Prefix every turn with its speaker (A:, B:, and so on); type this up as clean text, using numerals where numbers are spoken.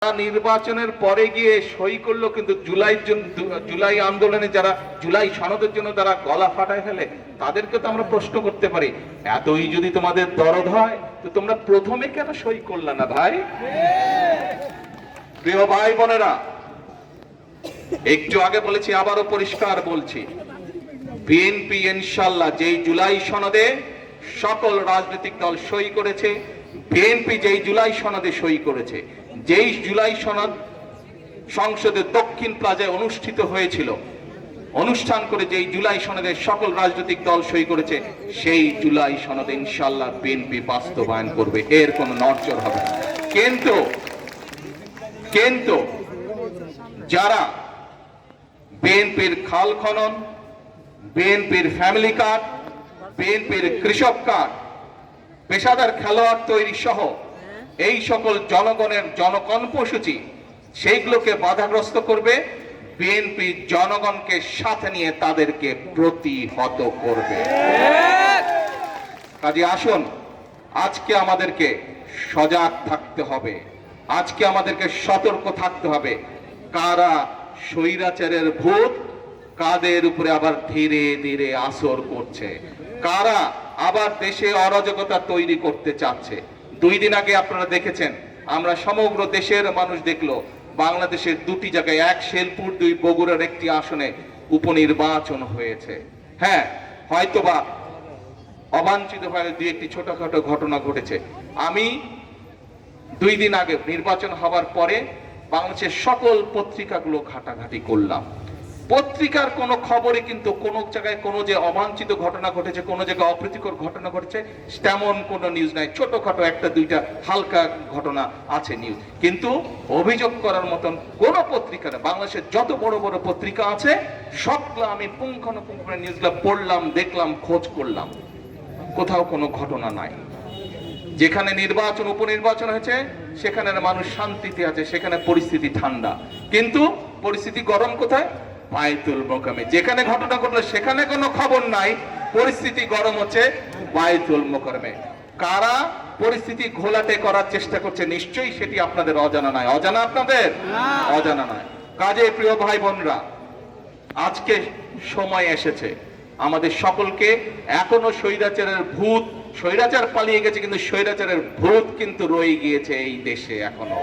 A: নির্বাচনের পরে গিয়ে সই করলো, কিন্তু জুলাই আন্দোলনে যারা জুলাই সনদের জন্য তারা গলা ফাটায় ফেলে, তাদেরকে তো আমরা প্রশ্ন করতে পারি, এতই যদি তোমাদের দরদ হয় তো তোমরা প্রথমে কেন সই করলে না ভাই? প্রিয় ভাই বোনেরা, একটু আগে বলেছি, আবারও পরিষ্কার বলছি, বিএনপি ইনশাআল্লাহ যেই জুলাই সনদে সকল রাজনৈতিক দল সই করেছে, বিএনপি যেই জুলাই সনদে সই করেছে, যেই জুলাই সনদ সংসদের দক্ষিণ প্লাজায় অনুষ্ঠিত হয়েছিল, অনুষ্ঠান করে যেই জুলাই সনদে সকল রাজনৈতিক দল সই করেছে, সেই জুলাই সনদে ইনশাআল্লাহ বিএনপি বাস্তবায়ন করবে, এর কোনো নড়চড় হবে না। কিন্তু যারা বিএনপির খাল খনন, বিএনপির ফ্যামিলি কার্ড, বিএনপির কৃষক কার্ড, পেশাদার খেলোয়াড় তৈরি সহ এই সকল জনগণের জনকর্মসূচি, সেইগুলোকে বাধাগ্রস্ত করবে, বিএনপি জনগণকে সাথে নিয়ে তাদেরকে প্রতিহত করবে। কাজে আসুন, আজকে আমাদেরকে সজাগ থাকতে হবে, আজকে আমাদেরকে সতর্ক থাকতে হবে। কারা স্বৈরাচারের ভূত কাদের উপরে আবার ধীরে ধীরে আসর করছে, কারা আবার দেশে অরাজকতা তৈরি করতে চাচ্ছে। 2 দিন আগে আপনারা দেখেছেন, আমরা সমগ্র দেশের মানুষ দেখলো, বাংলাদেশের 2টি জায়গায়, এক শেরপুর, 2 বগুড়ার একটি আসনে উপনির্বাচন হয়েছে। হ্যাঁ, হয়তোবা অবাঞ্ছিতভাবে 2-1টি ছোটখাটো ঘটনা ঘটেছে। আমি 2 দিন আগে নির্বাচন হবার পরে বাংলাদেশের সকল পত্রিকাগুলো ঘাটাঘাটি করলাম। পত্রিকার কোনো খবরে কিন্তু কোনো জায়গায় কোনো যে অবাঞ্ছিত ঘটনা ঘটেছে, কোনো জায়গায় অপ্রীতিকর ঘটনা ঘটেছে, তেমন কোনো নিউজ নাই। ছোটখাটো 1-2টা হালকা ঘটনা আছে নিউজ, কিন্তু অভিযোগ করার মতন কোনো পত্রিকা নেই। বাংলাদেশের যত বড় বড় পত্রিকা আছে সবগুলো আমি পুঙ্খানুপুঙ্খ নিউজগুলো পড়লাম, দেখলাম, খোঁজ করলাম, কোথাও কোনো ঘটনা নাই। যেখানে নির্বাচন, উপনির্বাচন হয়েছে, সেখানের মানুষ শান্তিতে আছে, সেখানে পরিস্থিতি ঠান্ডা। কিন্তু পরিস্থিতি গরম কোথায়? বায়তুল মোকাররমে। যেখানে ঘটনা ঘটলো সেখানে কোনো খবর নাই, পরিস্থিতি গরম হচ্ছে বায়তুল মোকাররমে। কারা পরিস্থিতি ঘোলাটে করার চেষ্টা করছে, নিশ্চয়ই সেটি আপনাদের অজানা নয়। অজানা আপনাদের? অজানা নয়। কাজে প্রিয় ভাই বোনরা, আজকে সময় এসেছে আমাদের সকলকে, এখনো স্বৈরাচারের ভূত, স্বৈরাচার পালিয়ে গেছে কিন্তু স্বৈরাচারের ভূত কিন্তু রয়ে গিয়েছে এই দেশে এখনো।